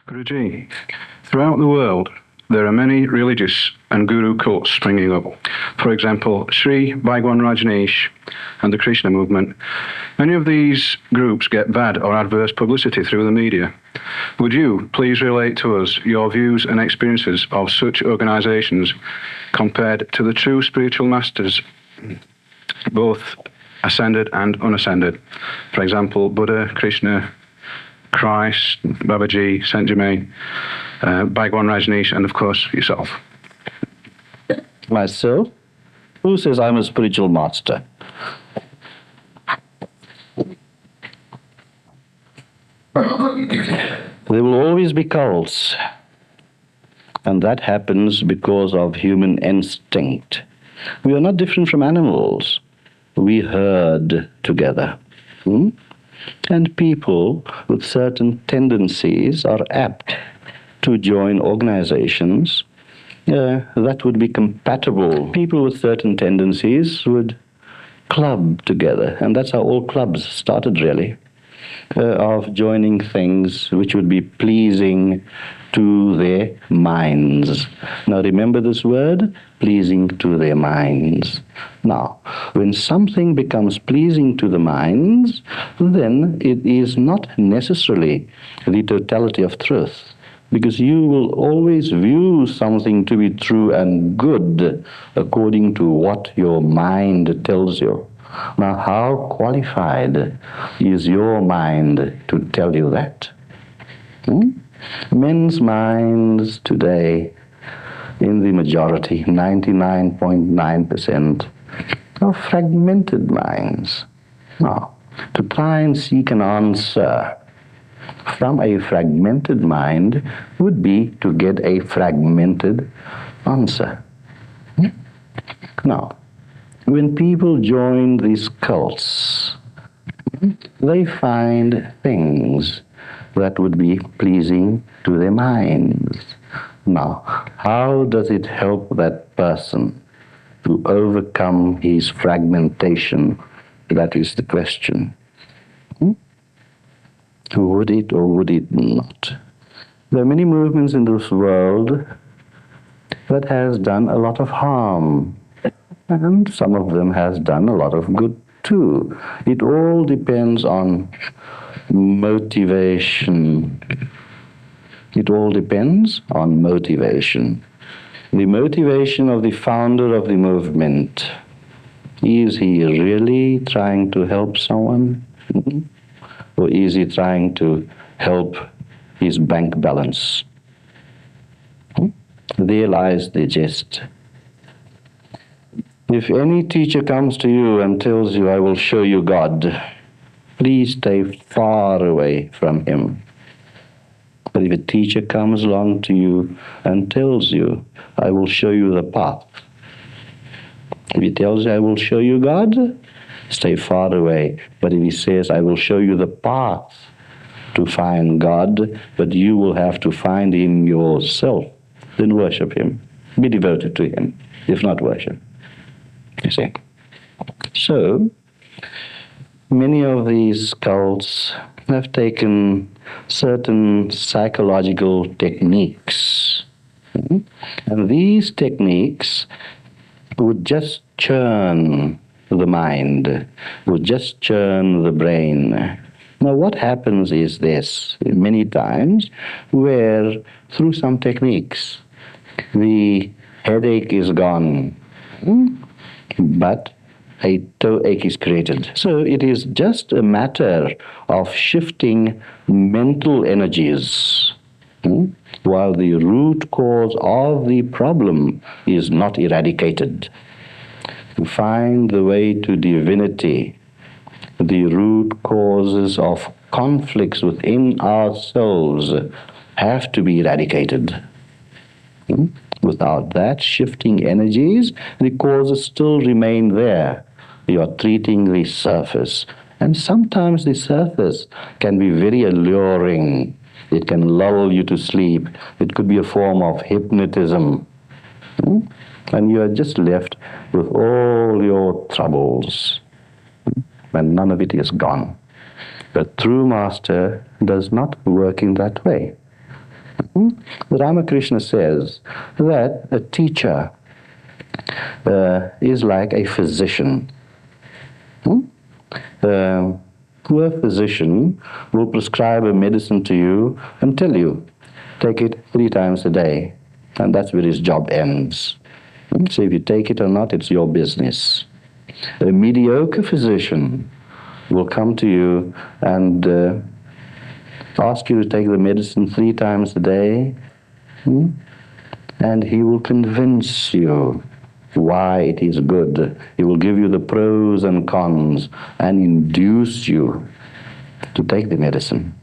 Guruji, throughout the world, there are many religious and guru cults springing up. For example, Sri Bhagwan Rajneesh and the Krishna movement. Many of these groups get bad or adverse publicity through the media. Would you please relate to us your views and experiences of such organizations compared to the true spiritual masters, both ascended and unascended? For example, Buddha, Krishna, Christ, Babaji, Saint Germain, Bhagwan Rajneesh, and of course yourself. Myself? Who says I'm a spiritual master? There will always be cults, and that happens because of human instinct. We are not different from animals. We herd together. And people with certain tendencies are apt to join organizations that would be compatible. People with certain tendencies would club together, and that's how all clubs started, really, of joining things which would be pleasing to their minds. Now remember this word, pleasing to their minds. Now, when something becomes pleasing to the minds, then it is not necessarily the totality of truth, because you will always view something to be true and good according to what your mind tells you. Now, how qualified is your mind to tell you that? Men's minds today, in the majority, 99.9%, are fragmented minds. Now, to try and seek an answer from a fragmented mind would be to get a fragmented answer. Now, when people join these cults, they find things that would be pleasing to their minds. Now, how does it help that person to overcome his fragmentation? That is the question. Would it or would it not? There are many movements in this world that has done a lot of harm, and some of them has done a lot of good too. It all depends on motivation. It all depends on motivation. The motivation of the founder of the movement, is he really trying to help someone? Or is he trying to help his bank balance? There lies the gist. If any teacher comes to you and tells you, I will show you God, please stay far away from him. But if a teacher comes along to you and tells you, I will show you the path, if he tells you, I will show you God, stay far away. But if he says, I will show you the path to find God, but you will have to find him yourself, then worship him. Be devoted to him, if not worship. You see? So, many of these cults have taken certain psychological techniques. And these techniques would just churn the mind, would just churn the brain. Now what happens is this, many times, where through some techniques, the headache is gone, but a toeache is created. So it is just a matter of shifting mental energies, while the root cause of the problem is not eradicated. To find the way to divinity, the root causes of conflicts within ourselves have to be eradicated. Without that, shifting energies, the causes still remain there. You are treating the surface. And sometimes the surface can be very alluring. It can lull you to sleep. It could be a form of hypnotism. And you are just left with all your troubles. And none of it is gone. The true master does not work in that way. Ramakrishna says that a teacher is like a physician. A poor physician will prescribe a medicine to you and tell you, take it 3 times a day, and that's where his job ends. So if you take it or not, it's your business. A mediocre physician will come to you and ask you to take the medicine 3 times a day, and he will convince you why it is good. He will give you the pros and cons and induce you to take the medicine.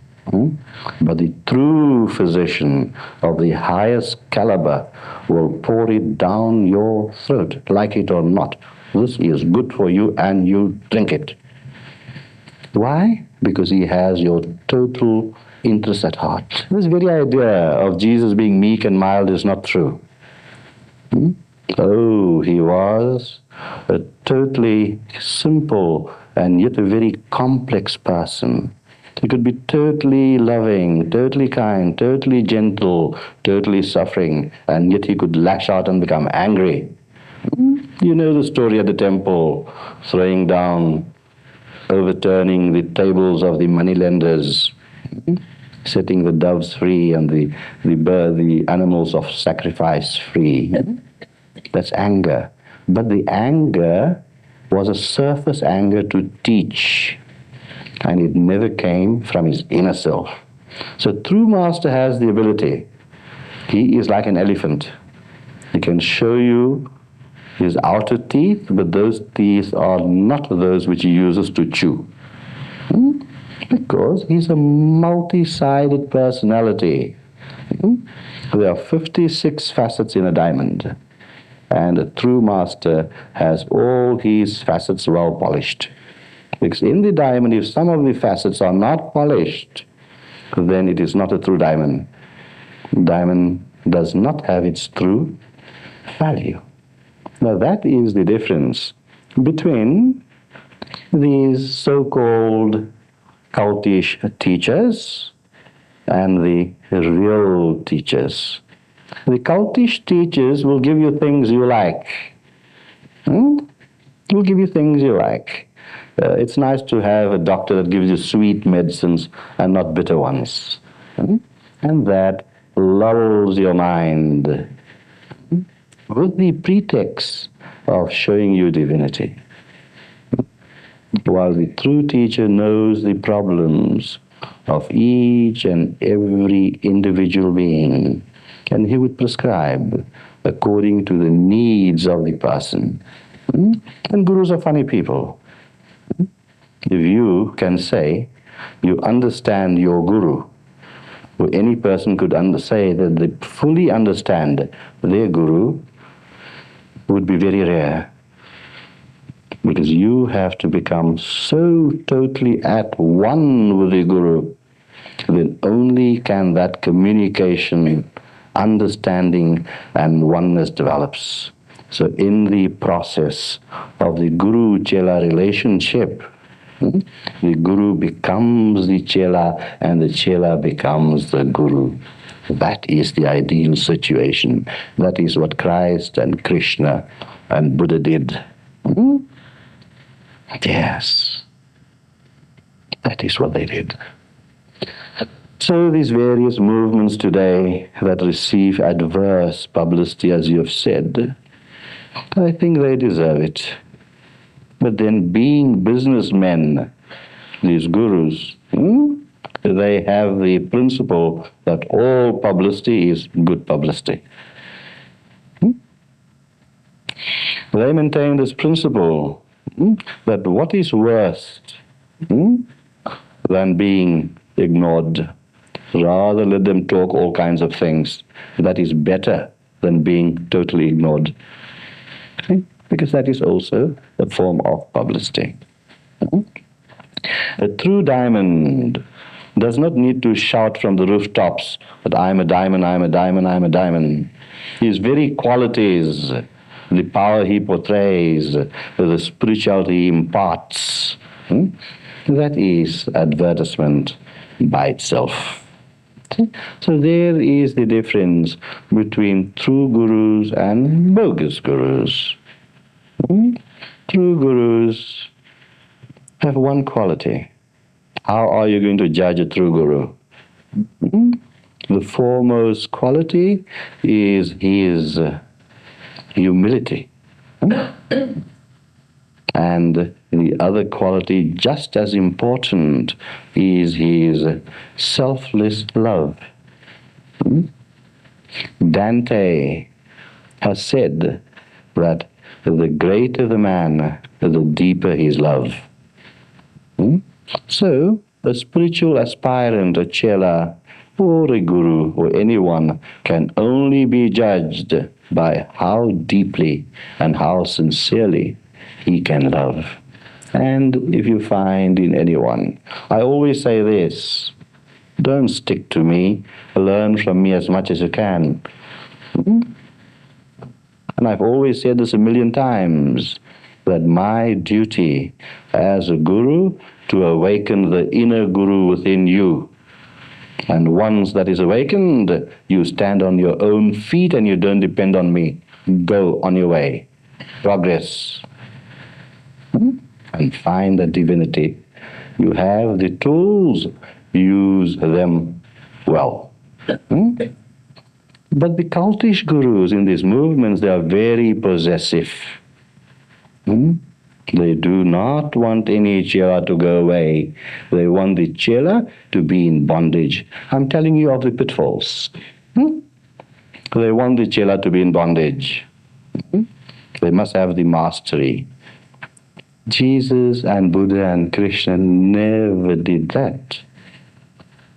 But the true physician of the highest caliber will pour it down your throat, like it or not. This is good for you, and you drink it. Why? Because he has your total interest at heart. This very idea of Jesus being meek and mild is not true. Oh, he was a totally simple and yet a very complex person. He could be totally loving, totally kind, totally gentle, totally suffering, and yet he could lash out and become angry. You know the story at the temple, throwing down, overturning the tables of the moneylenders, setting the doves free and the animals of sacrifice free. That's anger. But the anger was a surface anger to teach, and it never came from his inner self. So true master has the ability. He is like an elephant. He can show you his outer teeth, but those teeth are not those which he uses to chew. Because he's a multi-sided personality. There are 56 facets in a diamond, and a true master has all his facets well polished. Because in the diamond, if some of the facets are not polished, then it is not a true diamond. Diamond does not have its true value. Now that is the difference between these so-called cultish teachers and the real teachers. The cultish teachers will give you things you like. Will give you things you like. It's nice to have a doctor that gives you sweet medicines and not bitter ones. And that lulls your mind with the pretext of showing you divinity. While the true teacher knows the problems of each and every individual being, and he would prescribe according to the needs of the person. And gurus are funny people. If you can say you understand your guru, or any person could say that they fully understand their guru, would be very rare. Because you have to become so totally at one with the guru, then only can that communication, understanding, and oneness develops. So in the process of the guru-chela relationship, the guru becomes the chela, and the chela becomes the guru. That is the ideal situation. That is what Christ and Krishna and Buddha did. Yes. That is what they did. So these various movements today that receive adverse publicity, as you have said, I think they deserve it. But then being businessmen, these gurus, they have the principle that all publicity is good publicity. They maintain this principle that what is worse than being ignored, rather let them talk all kinds of things. That is better than being totally ignored. Because that is also a form of publicity. A true diamond does not need to shout from the rooftops that I'm a diamond, I'm a diamond, I'm a diamond. His very qualities, the power he portrays, the spirituality he imparts, that is advertisement by itself. So there is the difference between true gurus and bogus gurus. True gurus have one quality. How are you going to judge a true guru? The foremost quality is his humility. And the other quality, just as important, is his selfless love. Dante has said that the greater the man, the deeper his love. So, a spiritual aspirant, a chela, or a guru, or anyone can only be judged by how deeply and how sincerely he can love. And if you find in anyone, I always say this, don't stick to me, learn from me as much as you can. And I've always said this 1,000,000 times, that my duty as a guru to awaken the inner guru within you. And once that is awakened, you stand on your own feet and you don't depend on me. Go on your way. Progress. And find the divinity. You have the tools, use them well. But the cultish gurus in these movements, they are very possessive. They do not want any chela to go away. They want the chela to be in bondage. I'm telling you of the pitfalls. They want the chela to be in bondage. They must have the mastery. Jesus and Buddha and Krishna never did that.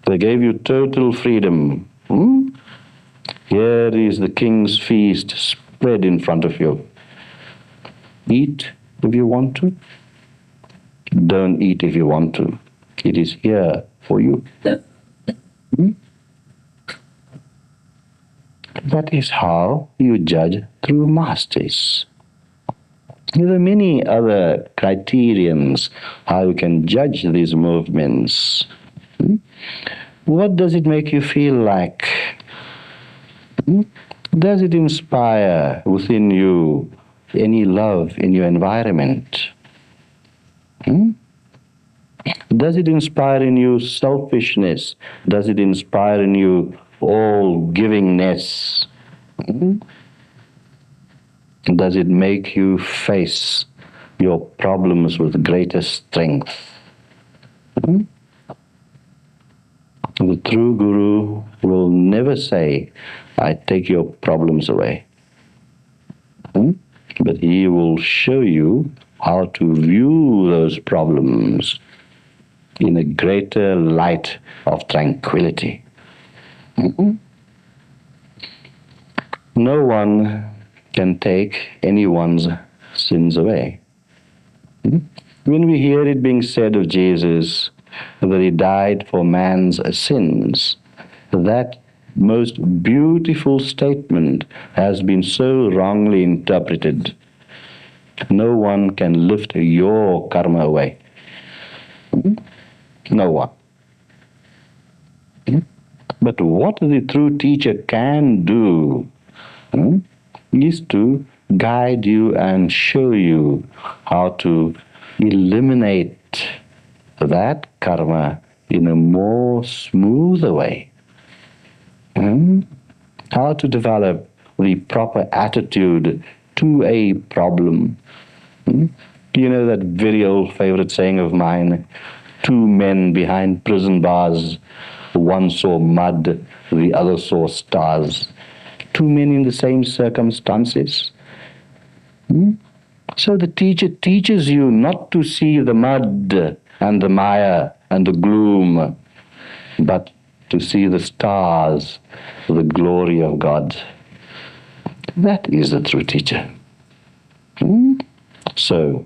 They gave you total freedom. Here is the king's feast spread in front of you. Eat if you want to. Don't eat if you want to. It is here for you. That is how you judge through masters. There are many other criterions how you can judge these movements. What does it make you feel like? Does it inspire within you any love in your environment? Does it inspire in you selfishness? Does it inspire in you all-givingness? Does it make you face your problems with greater strength? The true guru will never say, I take your problems away. But he will show you how to view those problems in a greater light of tranquility. No one can take anyone's sins away. When we hear it being said of Jesus that he died for man's sins, that most beautiful statement has been so wrongly interpreted. No one can lift your karma away. No one. But what the true teacher can do is to guide you and show you how to eliminate that karma in a more smoother way. How to develop the proper attitude to a problem. You know that very old favorite saying of mine, two men behind prison bars, one saw mud, the other saw stars. Two men in the same circumstances. So the teacher teaches you not to see the mud and the mire and the gloom, but to see the stars, the glory of God. That is the true teacher. So,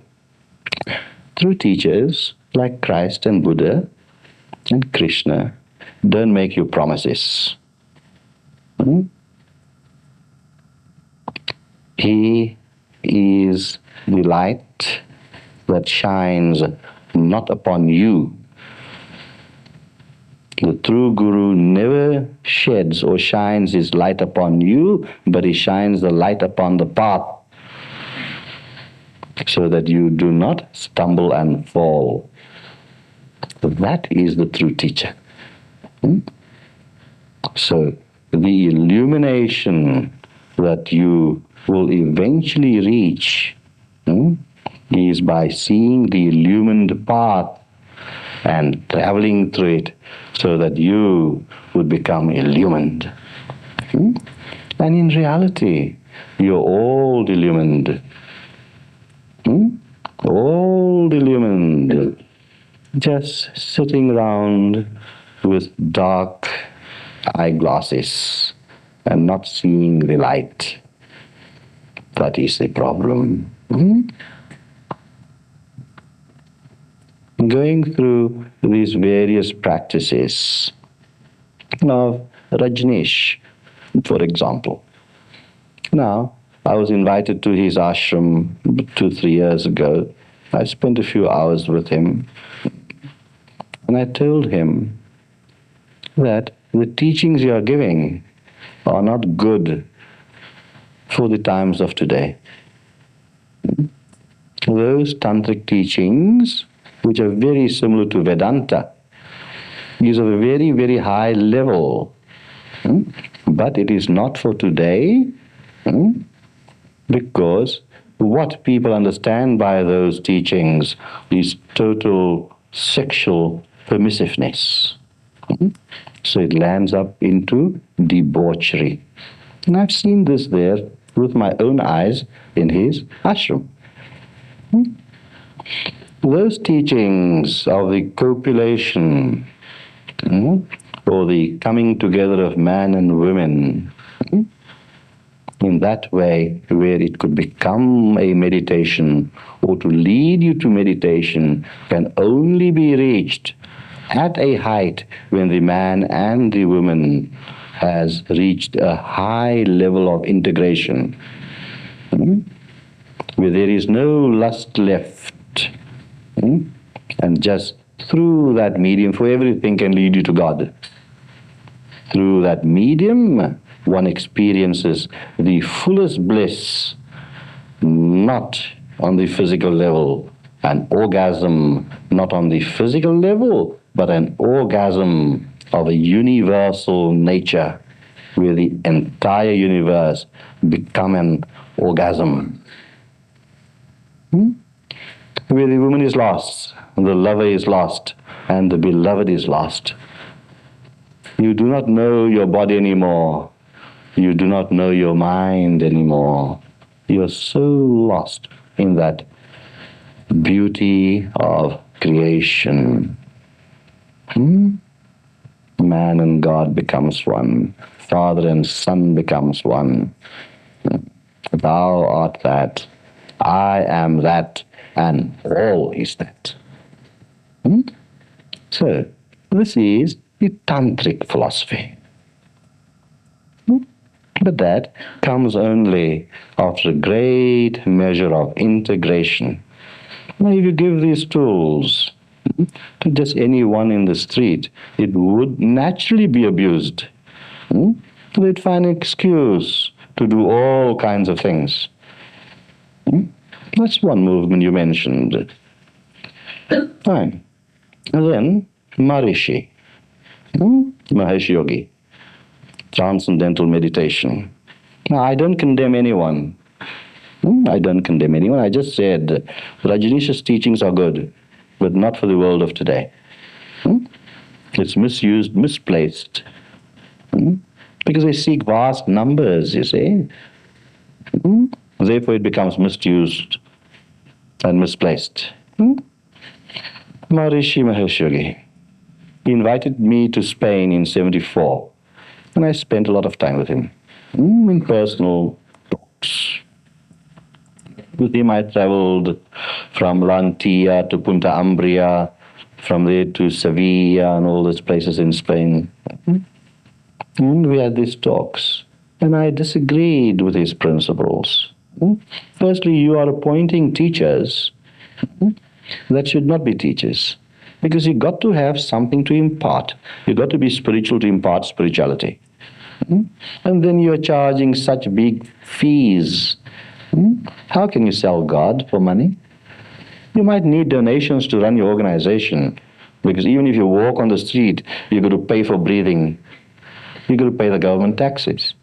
true teachers like Christ and Buddha and Krishna don't make you promises. He is the light that shines not upon you. The true Guru never sheds or shines his light upon you, but he shines the light upon the path so that you do not stumble and fall. So that is the true teacher. So the illumination that you will eventually reach is by seeing the illumined path and traveling through it so that you would become illumined. And in reality, you're all illumined. All illumined. Just sitting around with dark eyeglasses and not seeing the light. That is the problem. Going through these various practices of Rajneesh, for example. Now, I was invited to his ashram 2-3 years ago. I spent a few hours with him, and I told him that the teachings you are giving are not good for the times of today. Those tantric teachings, which are very similar to Vedanta, is of a very, very high level. But it is not for today, because what people understand by those teachings is total sexual permissiveness. So it lands up into debauchery. And I've seen this there with my own eyes in his ashram. Those teachings of the copulation, or the coming together of man and women, in that way where it could become a meditation or to lead you to meditation, can only be reached at a height when the man and the woman has reached a high level of integration, where there is no lust left, and just through that medium, for everything can lead you to God. Through that medium, one experiences the fullest bliss, not on the physical level, an orgasm not on the physical level, but an orgasm of a universal nature, where the entire universe become an orgasm. Where the woman is lost, the lover is lost, and the beloved is lost. You do not know your body anymore. You do not know your mind anymore. You are so lost in that beauty of creation. Man and God becomes one. Father and Son becomes one. Thou art that. I am that. And all is that. So, this is the tantric philosophy. But that comes only after a great measure of integration. Now, if you give these tools to just anyone in the street, it would naturally be abused. They'd find an excuse to do all kinds of things. That's one movement you mentioned. Fine. And then Maharishi, Mahesh Yogi, transcendental meditation. Now, I don't condemn anyone. I don't condemn anyone. I just said Rajneesh's teachings are good, but not for the world of today. It's misused, misplaced. Because they seek vast numbers, you see. Therefore, it becomes misused and misplaced. Maharishi Mahesh Yogi, he invited me to Spain in 1974, and I spent a lot of time with him in personal talks. With him, I traveled from Lantia to Punta Umbria, from there to Sevilla and all those places in Spain. And we had these talks, and I disagreed with his principles. Firstly, you are appointing teachers that should not be teachers. Because you got to have something to impart. You got to be spiritual to impart spirituality. And then you're charging such big fees. How can you sell God for money? You might need donations to run your organization, because even if you walk on the street, you've got to pay for breathing. You've got to pay the government taxes.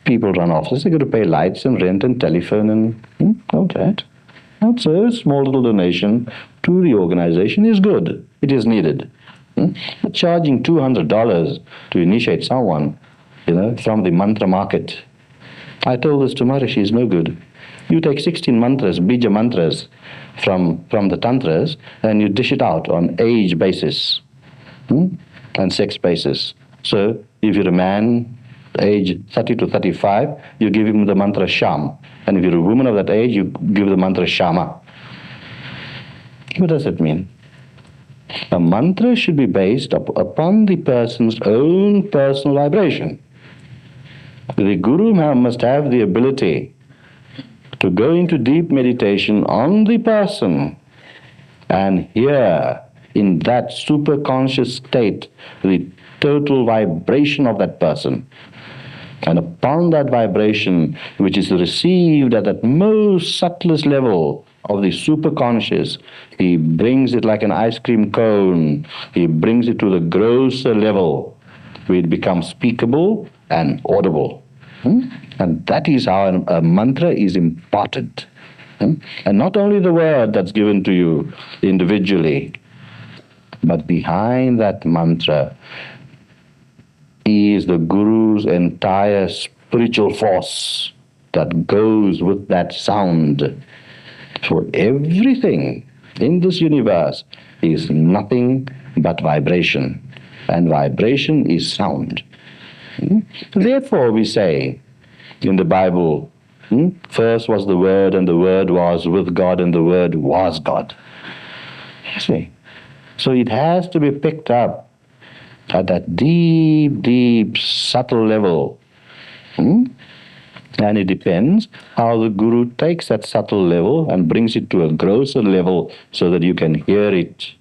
People run offices, they've got to pay lights and rent and telephone and all that. And so a small little donation to the organization is good. It is needed. But charging $200 to initiate someone, from the mantra market. I told this to Maharishi, is no good. You take 16 mantras, bija mantras, from the tantras, and you dish it out on age basis and sex basis. So if you're a man, age 30 to 35, you give him the mantra Sham. And if you're a woman of that age, you give the mantra Shama. What does it mean? A mantra should be based upon the person's own personal vibration. The Guru must have the ability to go into deep meditation on the person and hear in that superconscious state the total vibration of that person. And upon that vibration, which is received at that most subtlest level of the superconscious, he brings it like an ice cream cone. He brings it to the grosser level, where it becomes speakable and audible. And that is how a mantra is imparted. And not only the word that's given to you individually, but behind that mantra is the Guru's entire spiritual force that goes with that sound. For everything in this universe is nothing but vibration, and vibration is sound. Therefore we say in the Bible, first was the Word, and the Word was with God, and the Word was God. You see? So it has to be picked up at that deep, deep, subtle level. And it depends how the Guru takes that subtle level and brings it to a grosser level so that you can hear it.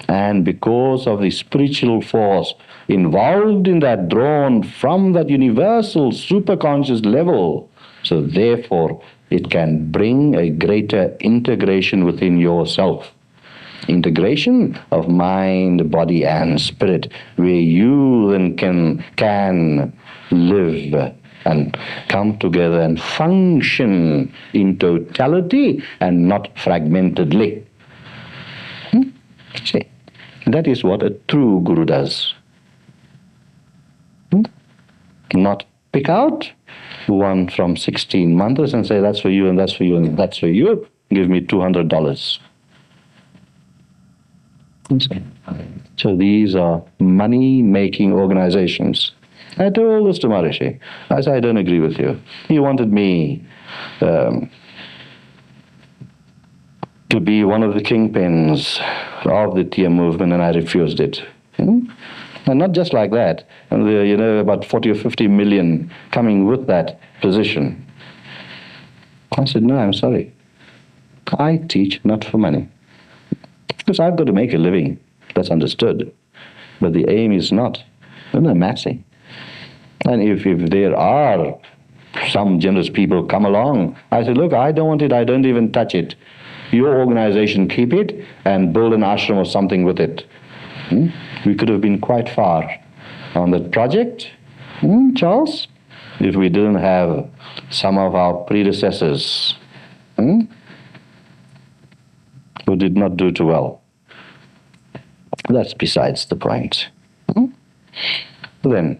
And because of the spiritual force involved in that, drawn from that universal superconscious level, so therefore it can bring a greater integration within yourself. Integration of mind, body, and spirit, where you then can live and come together and function in totality and not fragmentedly. See, that is what a true Guru does. Not pick out one from 16 mantras and say, that's for you, and that's for you, and that's for you. Give me $200. So these are money-making organizations. I told this to Maharishi. I said, I don't agree with you. He wanted me to be one of the kingpins of the TM movement, and I refused it. And not just like that. And there are, about 40 or 50 million coming with that position. I said, no, I'm sorry. I teach not for money. Because I've got to make a living. That's understood. But the aim is not amassing. And if there are some generous people come along, I say, look, I don't want it, I don't even touch it. Your organization, keep it and build an ashram or something with it. We could have been quite far on that project, Charles, if we didn't have some of our predecessors who did not do too well. That's besides the point. Then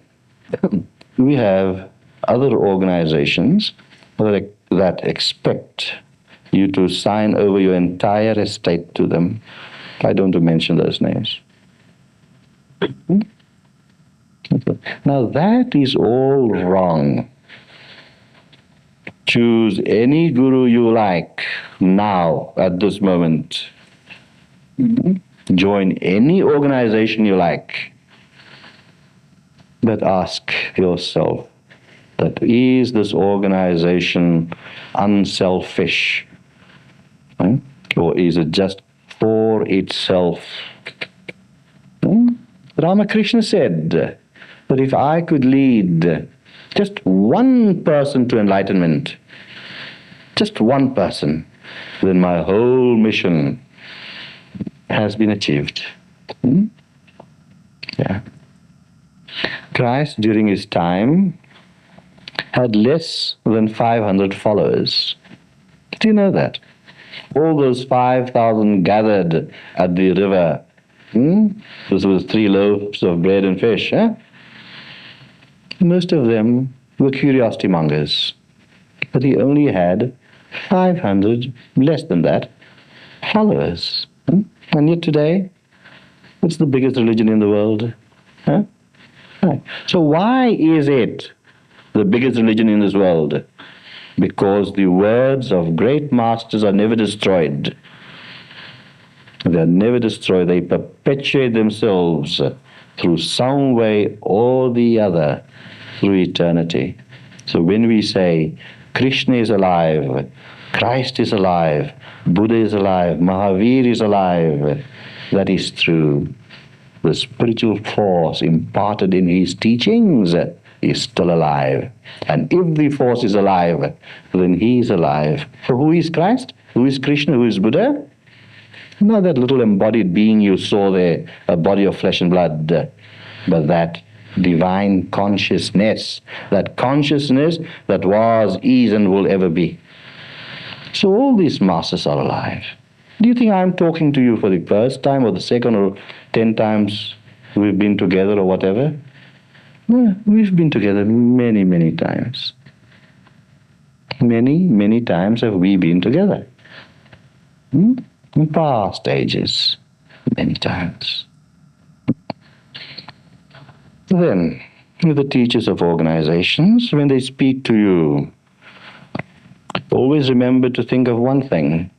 we have other organizations that expect you to sign over your entire estate to them. I don't want to mention those names. Now that is all wrong. Choose any Guru you like now, at this moment. Join any organization you like. But ask yourself, that is this organization unselfish? Or is it just for itself? Ramakrishna said that if I could lead just one person to enlightenment, just one person, then my whole mission has been achieved. Yeah. Christ, during his time, had less than 500 followers. Do you know that? All those 5,000 gathered at the river. This was 3 loaves of bread and fish. Most of them were curiosity mongers. But he only had 500, less than that, followers. And yet today, it's the biggest religion in the world. Right. So why is it the biggest religion in this world? Because the words of great masters are never destroyed. They are never destroyed. They perpetuate themselves through some way or the other through eternity. So when we say Krishna is alive, Christ is alive, Buddha is alive, Mahavir is alive, that is true. The spiritual force imparted in his teachings is still alive. And if the force is alive, then he is alive. So who is Christ? Who is Krishna? Who is Buddha? Not that little embodied being you saw there, a body of flesh and blood, but that divine consciousness that was, is, and will ever be. So all these masters are alive. Do you think I'm talking to you for the first time or the second or 10 times we've been together or whatever? No, we've been together many, many times. Many, many times have we been together. In past ages, many times. Then, the teachers of organizations, when they speak to you, always remember to think of one thing.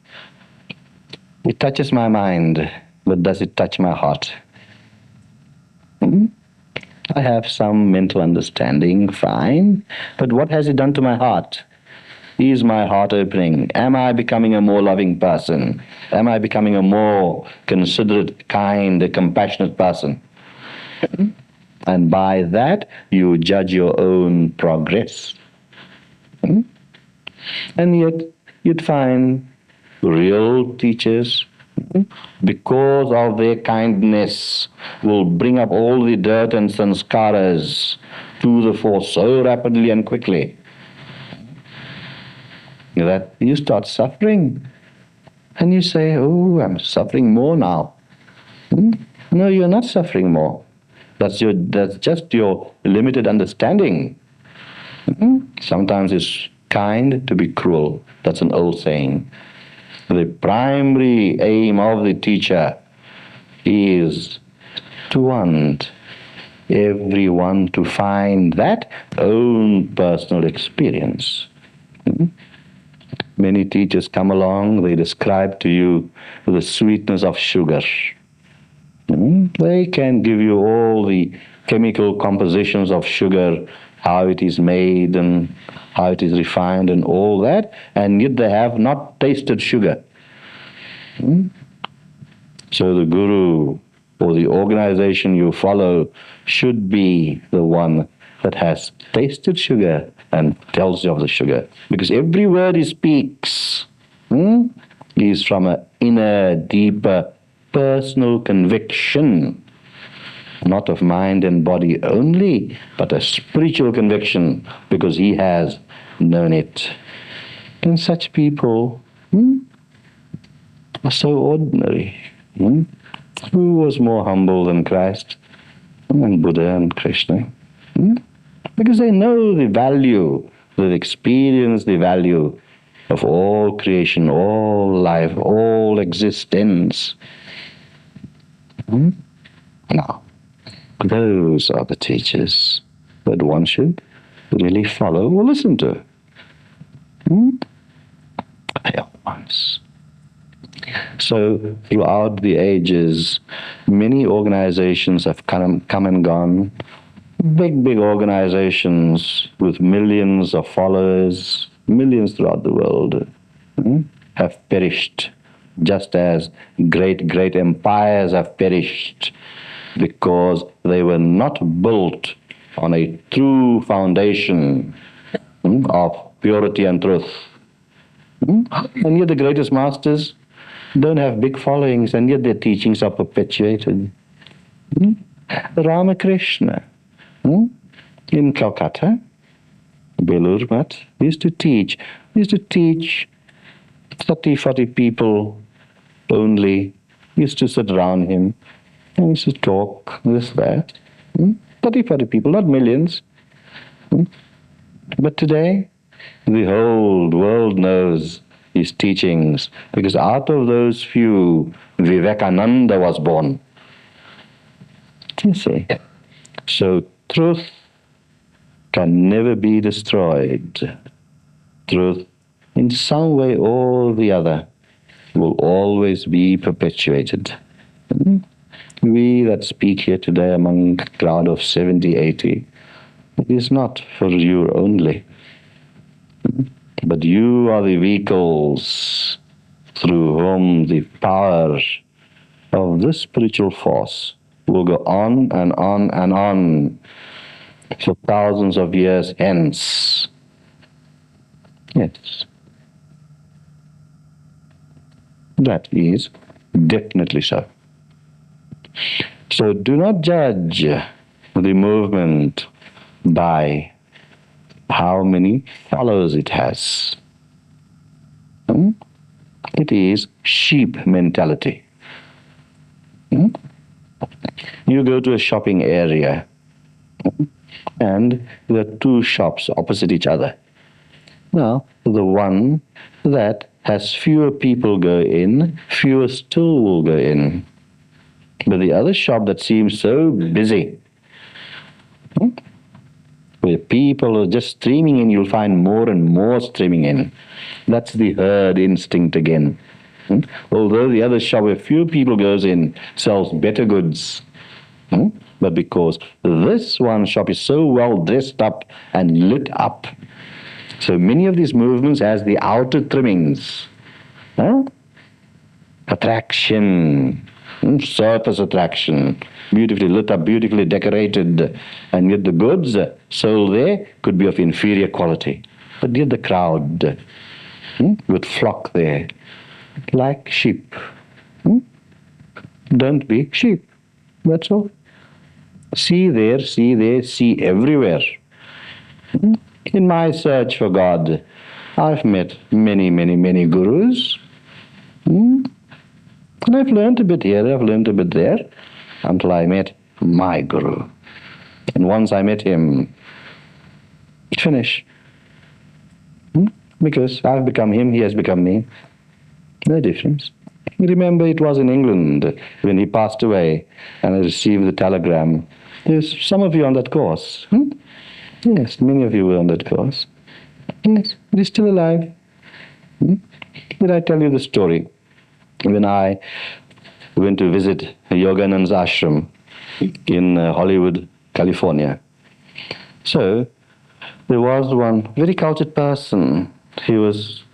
It touches my mind, but does it touch my heart? I have some mental understanding, fine, but what has it done to my heart? Is my heart opening? Am I becoming a more loving person? Am I becoming a more considerate, kind, compassionate person? And by that, you judge your own progress. And yet, you'd find real teachers, because of their kindness, will bring up all the dirt and sanskaras to the fore so rapidly and quickly that you start suffering. And you say, oh, I'm suffering more now. No, you're not suffering more. That's just your limited understanding. Sometimes it's kind to be cruel. That's an old saying. The primary aim of the teacher is to want everyone to find that own personal experience. Many teachers come along, they describe to you the sweetness of sugar. They can give you all the chemical compositions of sugar, how it is made and how it is refined and all that, and yet they have not tasted sugar. So the guru or the organization you follow should be the one that has tasted sugar and tells you of the sugar. Because every word he speaks is from an inner, deeper, personal conviction, not of mind and body only, but a spiritual conviction, because he has known it. And such people are so ordinary. Who was more humble than Christ and Buddha and Krishna? Because they know the value, they've experienced the value of all creation, all life, all existence. Now, those are the teachers that one should really follow or listen to. They are ones. So, throughout the ages, many organizations have come and gone. Big organizations with millions of followers, millions throughout the world, have perished just as great empires have perished because they were not built on a true foundation of purity and truth. And yet the greatest masters don't have big followings, and yet their teachings are perpetuated. Ramakrishna in Calcutta, Belur Math, used to teach 30, 40 people only, used to sit around him and used to talk, this, that. 30, 40 people, not millions. But today, the whole world knows his teachings, because out of those few, Vivekananda was born. Do you see? So truth can never be destroyed. Truth, in some way or the other, will always be perpetuated. We that speak here today among a crowd of 70, 80, it is not for you only, but you are the vehicles through whom the power of this spiritual force will go on and on and on for thousands of years hence. Yes. That is definitely so. So do not judge the movement by how many followers it has. It is sheep mentality. You go to a shopping area and there are two shops opposite each other. Now, the one that has fewer people go in, fewer still will go in. But the other shop that seems so busy, where people are just streaming in, you'll find more and more streaming in. That's the herd instinct again. Although the other shop where few people goes in sells better goods, but because this one shop is so well dressed up and lit up, so many of these movements has the outer trimmings. Attraction, surface attraction, beautifully lit up, beautifully decorated, and yet the goods sold there could be of inferior quality. But yet the crowd would flock there like sheep. Don't be sheep, that's all. See there, see everywhere. In my search for God, I've met many gurus. And I've learned a bit here, I've learned a bit there, until I met my guru. And once I met him, finish. Because I've become him, he has become me. No difference. Remember, it was in England when he passed away, and I received the telegram. There's some of you on that course. Yes, many of you were on that course. Yes, he's still alive. Did I tell you the story? When I went to visit Yoganand's ashram in Hollywood, California. So, there was one very cultured person. He was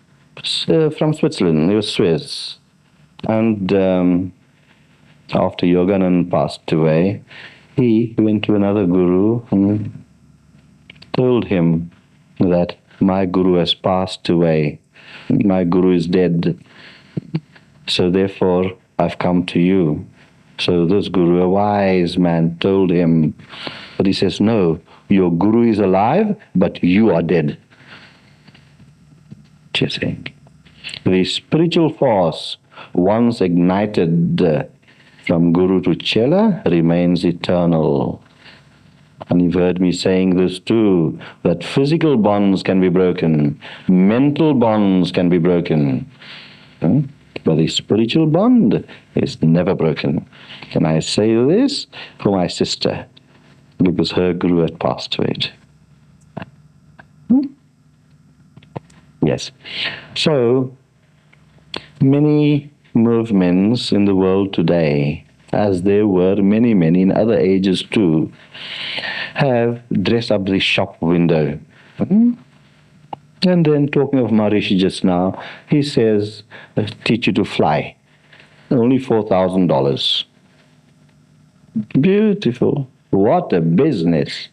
from Switzerland, he was Swiss. And after Yoganand passed away, he went to another guru and told him that my guru has passed away. My guru is dead. So therefore, I've come to you. So this guru, a wise man, told him, but he says, no, your guru is alive, but you are dead. Just saying. The spiritual force, once ignited from guru to chela, remains eternal. And you've heard me saying this too, that physical bonds can be broken, mental bonds can be broken. But the spiritual bond is never broken. Can I say this for my sister? Because her guru had passed away. Yes. So, many movements in the world today, as there were many in other ages too, have dressed up the shop window. And then talking of Maharishi just now, he says, teach you to fly. Only $4,000. Beautiful. What a business.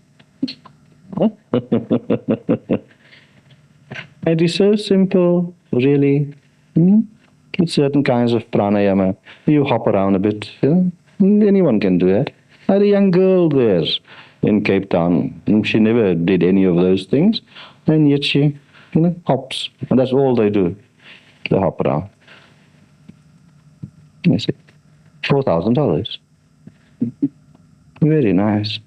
It is so simple, really. With certain kinds of pranayama, you hop around a bit. Anyone can do that. I had a young girl there in Cape Town. She never did any of those things, and yet she, hops. And that's all they do. They hop around. I see. $4,000. Very nice.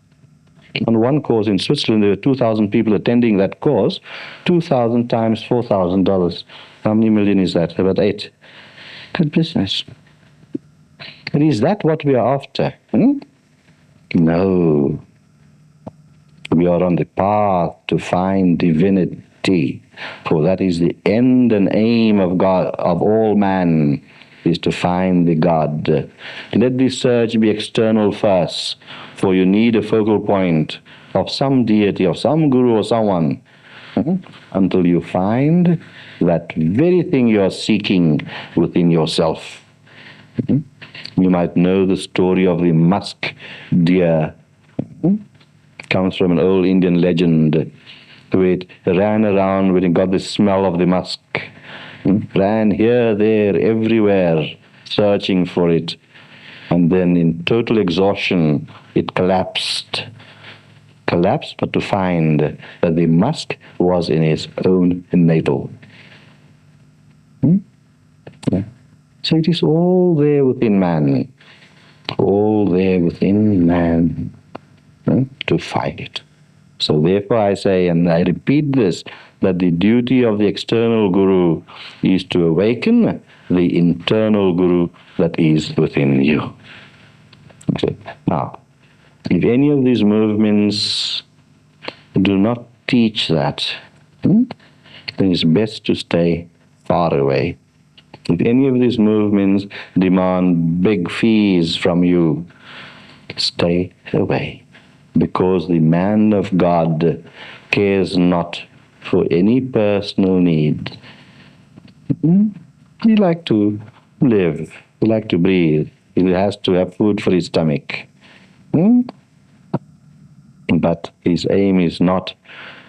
On one course in Switzerland, there were 2,000 people attending that course. 2,000 times $4,000. How many million is that? About 8. Good business. And is that what we are after? No. We are on the path to find divinity, for that is the end and aim of God, of all man, is to find the God. Let the search be external first, for you need a focal point of some deity, of some guru or someone, until you find that very thing you are seeking within yourself. You might know the story of the musk deer. Comes from an old Indian legend, where it ran around when it got the smell of the musk. Ran here, there, everywhere, searching for it. And then in total exhaustion, it collapsed. Collapsed, but to find that the musk was in its own navel. Yeah. So it is all there within man. All there within man, to find it. So therefore I say, and I repeat this, that the duty of the external guru is to awaken the internal guru that is within you. Okay. Now, if any of these movements do not teach that, then it's best to stay far away. If any of these movements demand big fees from you, stay away. Because the man of God cares not for any personal need. He likes to live, he likes to breathe, he has to have food for his stomach. But his aim is not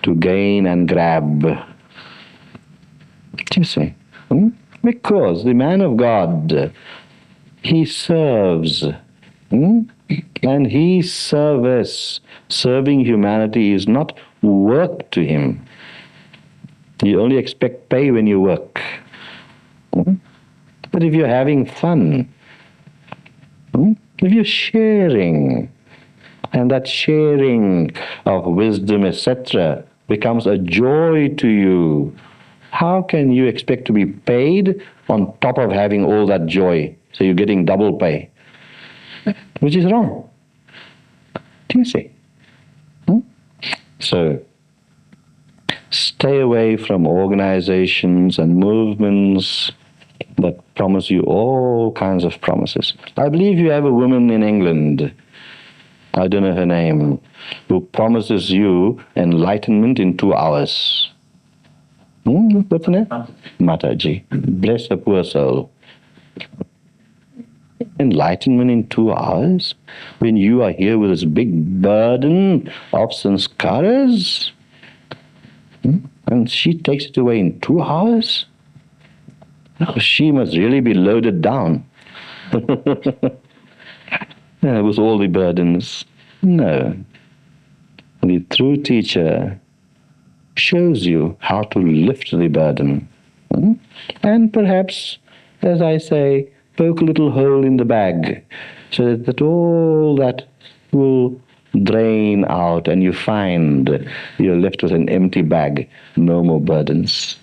to gain and grab. You see? Because the man of God, he serves. And his service, serving humanity, is not work to him. You only expect pay when you work. But if you're having fun, if you're sharing, and that sharing of wisdom, etc., becomes a joy to you, how can you expect to be paid on top of having all that joy? So you're getting double pay, which is wrong. Do you see? So, stay away from organizations and movements that promise you all kinds of promises. I believe you have a woman in England, I don't know her name, who promises you enlightenment in 2 hours. What's her name? Mataji. Bless her poor soul. Enlightenment in 2 hours? When you are here with this big burden of sanskaras? And she takes it away in 2 hours? No, she must really be loaded down. With all the burdens. No. The true teacher shows you how to lift the burden. And perhaps, as I say, poke a little hole in the bag so that all that will drain out and you find you're left with an empty bag, no more burdens.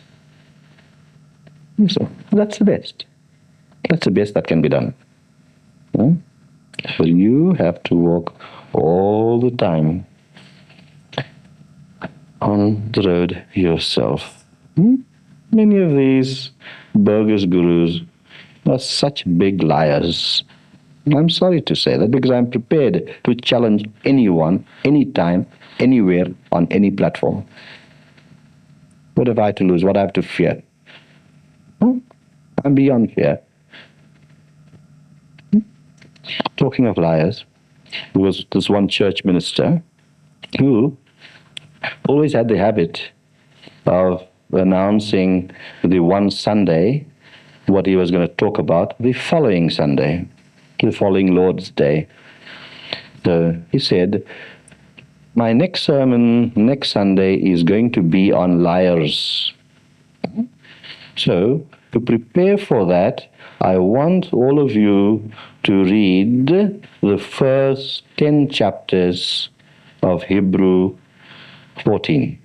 So that's the best. That's the best that can be done. So you have to walk all the time on the road yourself. Many of these bogus gurus are such big liars. I'm sorry to say that because I'm prepared to challenge anyone, anytime, anywhere, on any platform. What have I to lose? What I have to fear? I'm beyond fear. Talking of liars, there was this one church minister who always had the habit of announcing the one Sunday what he was going to talk about the following Sunday, the following Lord's Day. So he said, my next sermon next Sunday is going to be on liars. So, to prepare for that, I want all of you to read the first 10 chapters of Hebrew 14.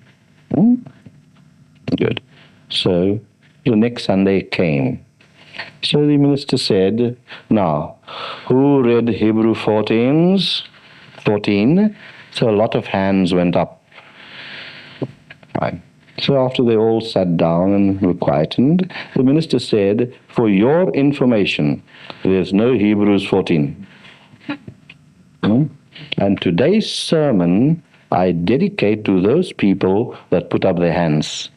Good. So, the next Sunday came. So the minister said, now, who read Hebrew 14? So a lot of hands went up. Right. So after they all sat down and were quietened, the minister said, for your information, there's no Hebrews 14. And today's sermon I dedicate to those people that put up their hands.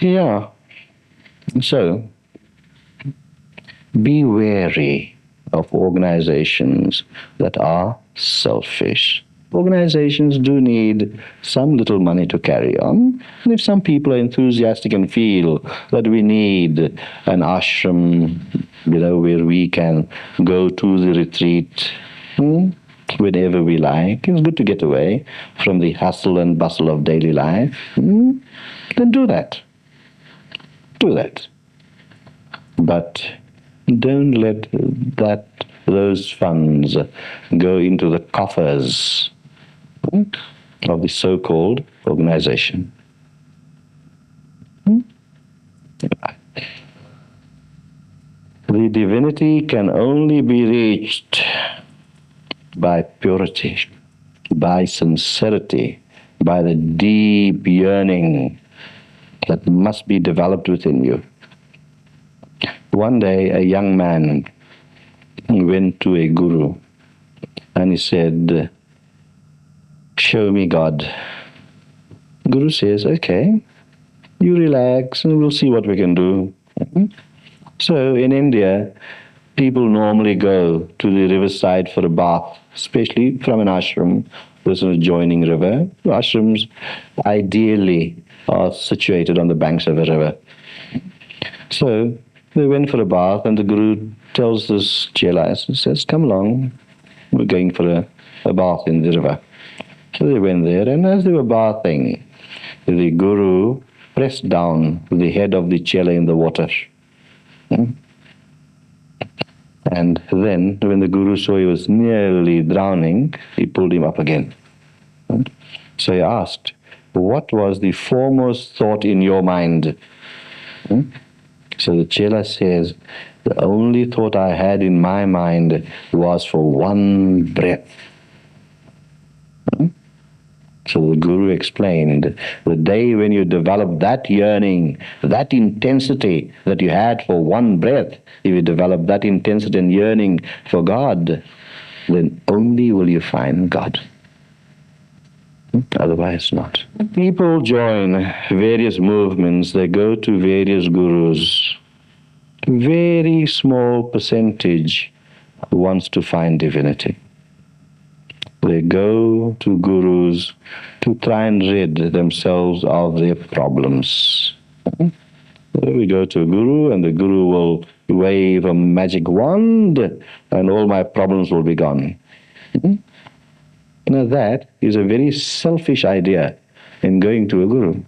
Yeah. So, be wary of organizations that are selfish. Organizations do need some little money to carry on. And if some people are enthusiastic and feel that we need an ashram, where we can go to the retreat whenever we like, it's good to get away from the hustle and bustle of daily life, then do that. Do that. But don't let those funds go into the coffers of the so-called organization. The divinity can only be reached by purity, by sincerity, by the deep yearning that must be developed within you. One day, a young man went to a guru and he said, show me God. Guru says, okay, you relax and we'll see what we can do. So in India, people normally go to the riverside for a bath, especially from an ashram. There's an adjoining river. Ashrams ideally are situated on the banks of a river. So they went for a bath and the Guru tells this chela, says, come along, we're going for a bath in the river. So they went there, and as they were bathing, the Guru pressed down the head of the chela in the water. And then, when the Guru saw he was nearly drowning, he pulled him up again. So he asked, what was the foremost thought in your mind? So the chela says, the only thought I had in my mind was for one breath. So the Guru explained, the day when you develop that yearning, that intensity that you had for one breath, if you develop that intensity and yearning for God, then only will you find God. Otherwise not. People join various movements, they go to various gurus. Very small percentage wants to find divinity. They go to gurus to try and rid themselves of their problems. We go to a guru and the guru will wave a magic wand and all my problems will be gone. Now that is a very selfish idea in going to a guru.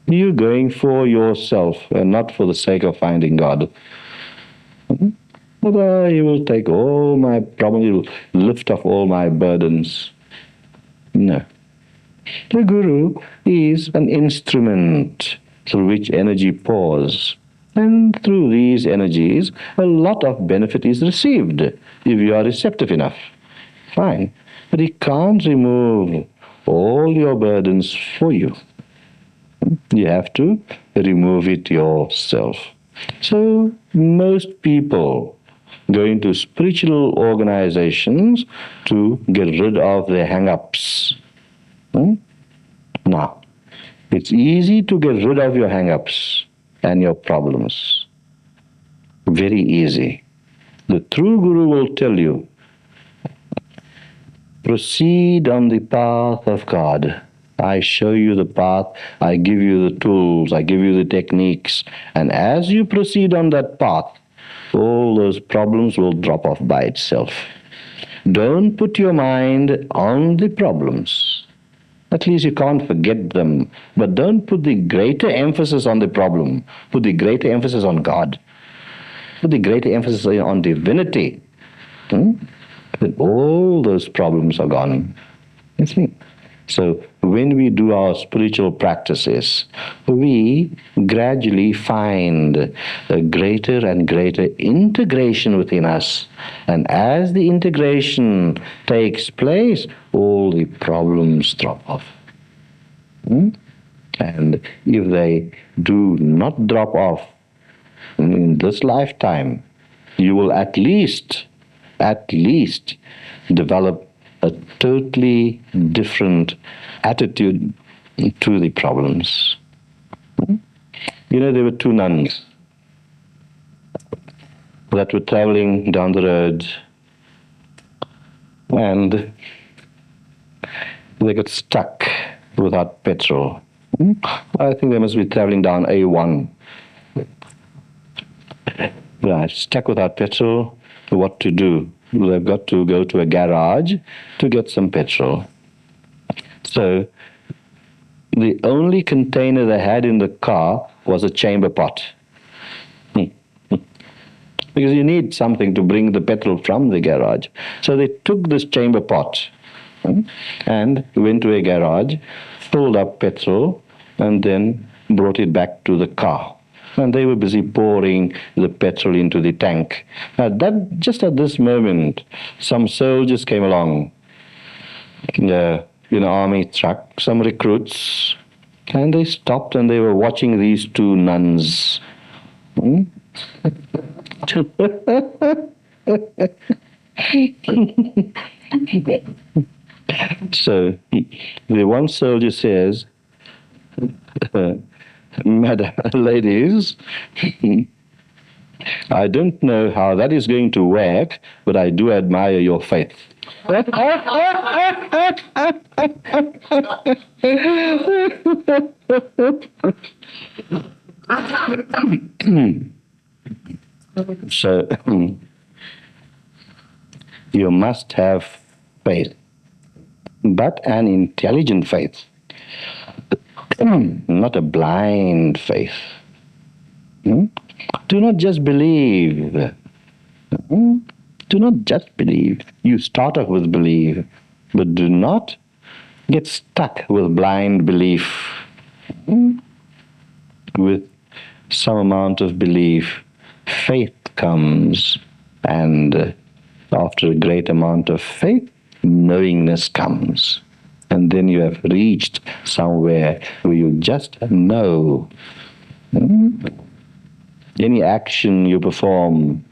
You're going for yourself and not for the sake of finding God. But he will take all my problems, he will lift off all my burdens. No. The Guru is an instrument through which energy pours. And through these energies, a lot of benefit is received if you are receptive enough. Fine. But he can't remove all your burdens for you. You have to remove it yourself. So most people go into spiritual organizations to get rid of their hang-ups. Now, it's easy to get rid of your hang-ups and your problems. Very easy. The true Guru will tell you, proceed on the path of God. I show you the path, I give you the tools, I give you the techniques, and as you proceed on that path, all those problems will drop off by itself. Don't put your mind on the problems. At least you can't forget them, but don't put the greater emphasis on the problem. Put the greater emphasis on God. Put the greater emphasis on divinity. Then all those problems are gone. You see? So when we do our spiritual practices, we gradually find a greater and greater integration within us. And as the integration takes place, all the problems drop off. And if they do not drop off in this lifetime, you will at least develop a totally different attitude to the problems. You know, there were two nuns that were traveling down the road, and they got stuck without petrol. I think they must be traveling down A1. Right, stuck without petrol, what to do? They've got to go to a garage to get some petrol. So the only container they had in the car was a chamber pot. Because you need something to bring the petrol from the garage. So they took this chamber pot and went to a garage, filled up petrol, and then brought it back to the car. And they were busy pouring the petrol into the tank. Just at this moment, some soldiers came along in an army truck, some recruits, and they stopped and they were watching these two nuns. So the one soldier says, Madam, ladies, I don't know how that is going to work, but I do admire your faith. So, you must have faith, but an intelligent faith. Not a blind faith. Do not just believe. Do not just believe. You start off with belief, but do not get stuck with blind belief. With some amount of belief, faith comes, and after a great amount of faith, knowingness comes. And then you have reached somewhere where you just know. Any action you perform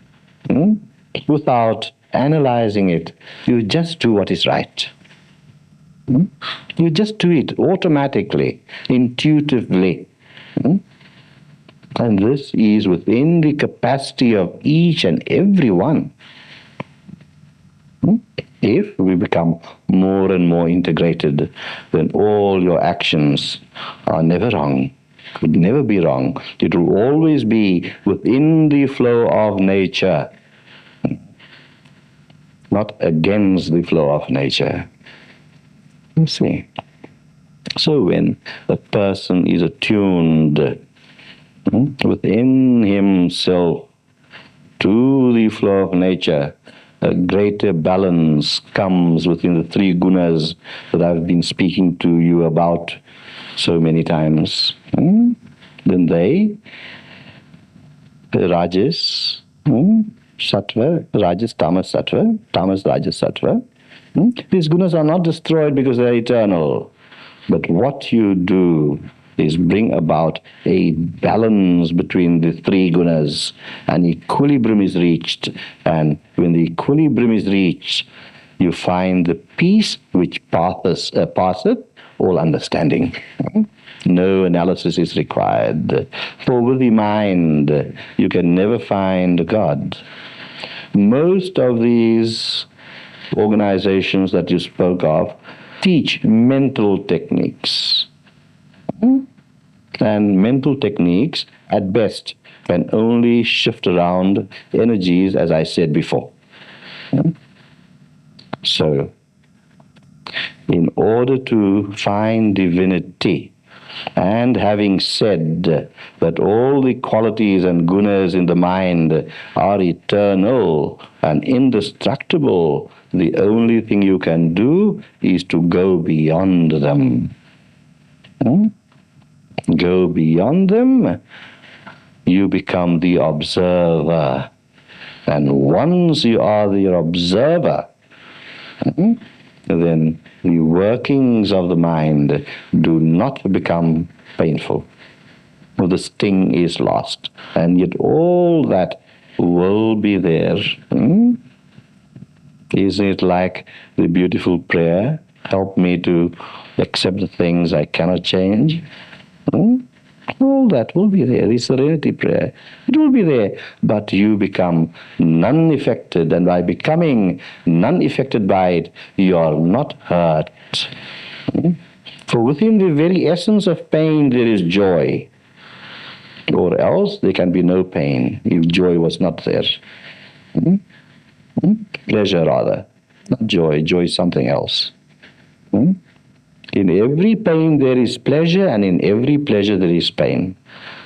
without analyzing it, you just do what is right. You just do it automatically, intuitively. And this is within the capacity of each and every one. If we become more and more integrated, then all your actions are never wrong, could never be wrong. It will always be within the flow of nature, not against the flow of nature. You see? So when a person is attuned within himself to the flow of nature, a greater balance comes within the three gunas that I've been speaking to you about so many times. Then they, Rajas, Sattva, Rajas, Tamas, Sattva, Tamas, Rajas, Sattva. These gunas are not destroyed because they are eternal. But what you do is bring about a balance between the three gunas, and equilibrium is reached. And when the equilibrium is reached, you find the peace which passeth all understanding. No analysis is required. For with the mind, you can never find God. Most of these organizations that you spoke of teach mental techniques. And mental techniques, at best, can only shift around energies, as I said before. So, in order to find divinity, and having said that all the qualities and gunas in the mind are eternal and indestructible, the only thing you can do is to go beyond them. Go beyond them, you become the observer. And once you are the observer, then the workings of the mind do not become painful. The sting is lost. And yet all that will be there. Isn't it like the beautiful prayer, help me to accept the things I cannot change? All that will be there. The serenity prayer, it will be there. But you become none affected, and by becoming none affected by it, you are not hurt. For within the very essence of pain there is joy. Or else there can be no pain if joy was not there. Pleasure rather, not joy. Joy is something else. In every pain there is pleasure, and in every pleasure there is pain,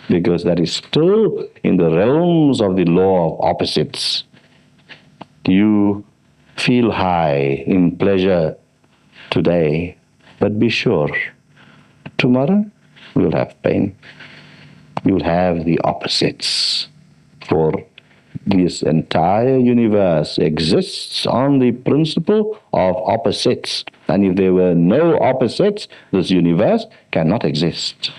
because that is still in the realms of the law of opposites. You feel high in pleasure today, but be sure, tomorrow you'll have pain. You'll have the opposites, for this entire universe exists on the principle of opposites. And if there were no opposites, this universe cannot exist.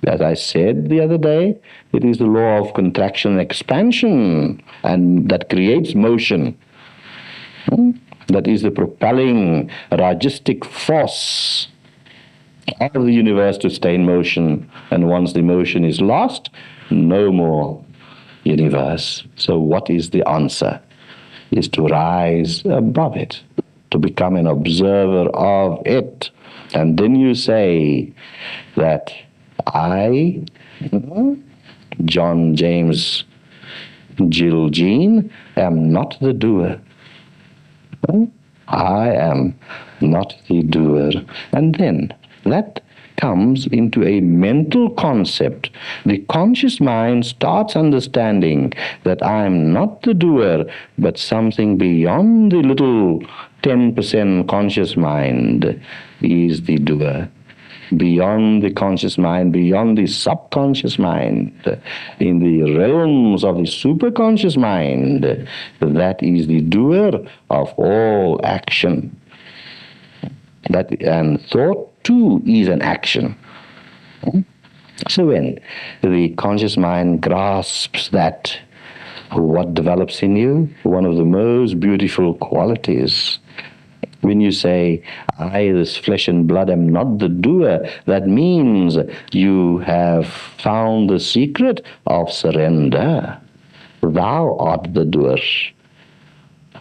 As I said the other day, it is the law of contraction and expansion, and that creates motion. That is the propelling ragistic force of the universe to stay in motion. And once the motion is lost, no more universe. So what is the answer? Is to rise above it, to become an observer of it. And then you say that I, John James Jill Jean, am not the doer. I am not the doer. And then that comes into a mental concept. The conscious mind starts understanding that I am not the doer, but something beyond the little 10% conscious mind is the doer. Beyond the conscious mind, beyond the subconscious mind, in the realms of the superconscious mind, that is the doer of all action. And thought too is an action. So when the conscious mind grasps that, what develops in you? One of the most beautiful qualities. When you say, I, this flesh and blood, am not the doer, that means you have found the secret of surrender. Thou art the doer,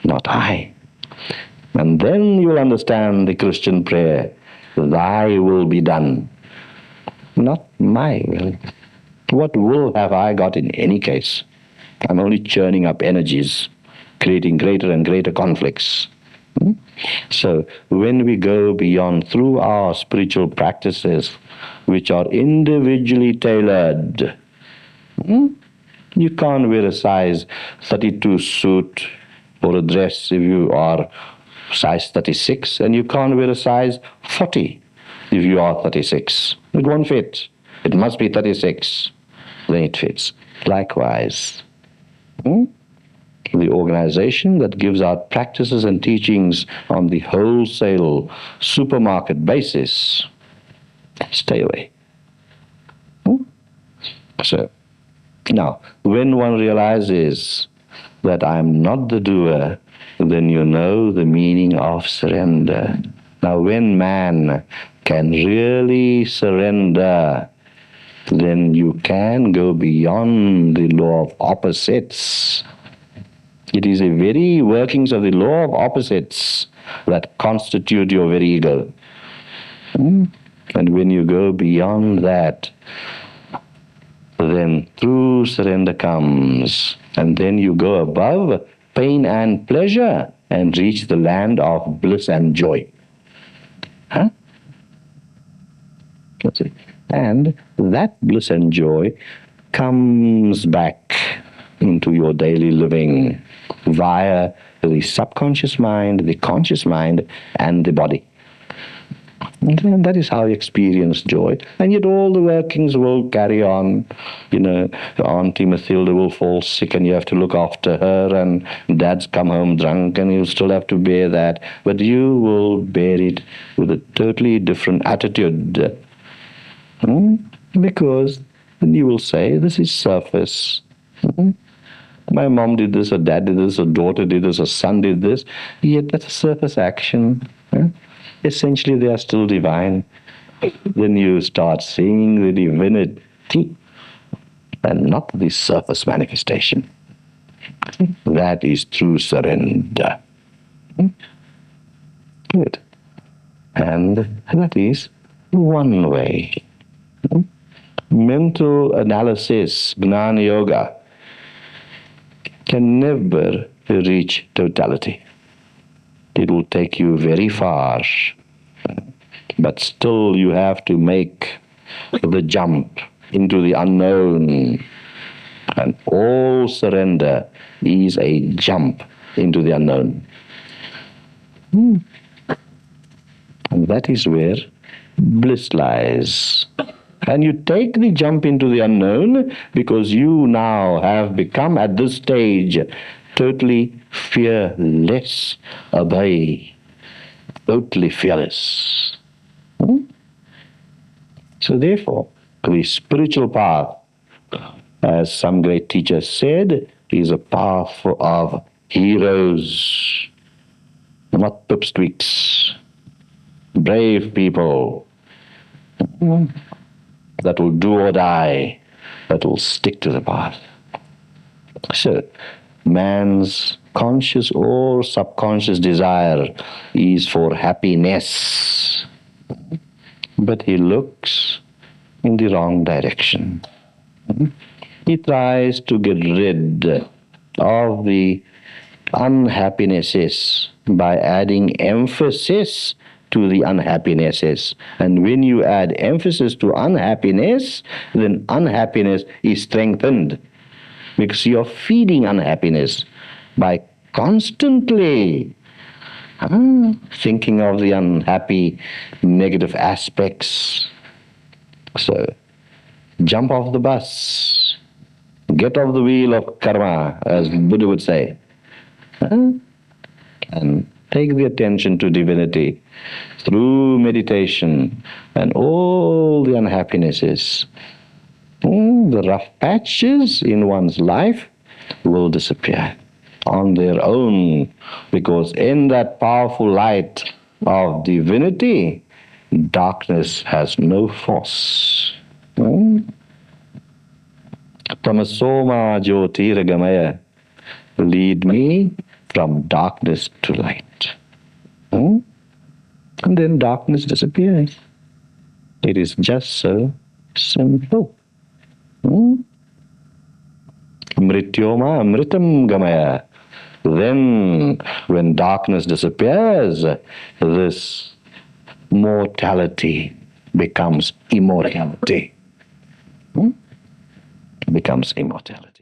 not I. And then you will understand the Christian prayer, thy will be done, not my will. What will have I got in any case? I'm only churning up energies, creating greater and greater conflicts. So when we go beyond through our spiritual practices, which are individually tailored, you can't wear a size 32 suit or a dress if you are size 36, and you can't wear a size 40 if you are 36. It won't fit. It must be 36. Then it fits. Likewise, the organization that gives out practices and teachings on the wholesale supermarket basis, stay away. So, now, when one realizes that I'm not the doer, then you know the meaning of surrender. Now, when man can really surrender, then you can go beyond the law of opposites. It is the very workings of the law of opposites that constitute your very ego. And when you go beyond that, then true surrender comes. And then you go above pain and pleasure and reach the land of bliss and joy. Huh? That's it. And that bliss and joy comes back into your daily living via the subconscious mind, the conscious mind, and the body. And that is how you experience joy. And yet all the workings will carry on. You know, Auntie Mathilda will fall sick and you have to look after her, and Dad's come home drunk and you still have to bear that. But you will bear it with a totally different attitude. Because then you will say, this is surface. My mom did this, or dad did this, or daughter did this, or son did this. Yet that's a surface action. Essentially, they are still divine. Then you start seeing the divinity and not the surface manifestation. That is true surrender. Good. And that is one way. Mental analysis, Gnana Yoga, can never reach totality. It will take you very far, but still you have to make the jump into the unknown. And all surrender is a jump into the unknown. And that is where bliss lies. And you take the jump into the unknown because you now have become at this stage totally fearless, obey, totally fearless. So therefore, the spiritual path, as some great teachers said, is a path of heroes, not pipsqueaks, brave people that will do or die, that will stick to the path. So, man's conscious or subconscious desire is for happiness, but he looks in the wrong direction. He tries to get rid of the unhappinesses by adding emphasis to the unhappinesses. And when you add emphasis to unhappiness, then unhappiness is strengthened. Because you're feeding unhappiness by constantly thinking of the unhappy negative aspects. So, jump off the bus. Get off the wheel of karma, as Buddha would say. And take the attention to divinity through meditation, and all the unhappinesses, the rough patches in one's life will disappear on their own, because in that powerful light of divinity, darkness has no force. Tamasoma Jyotirgamaya, lead me from darkness to light. And then darkness disappears. It is just so simple. Mrityoma Amritam Gamaya. Then, when darkness disappears, this mortality becomes immortality. Becomes immortality.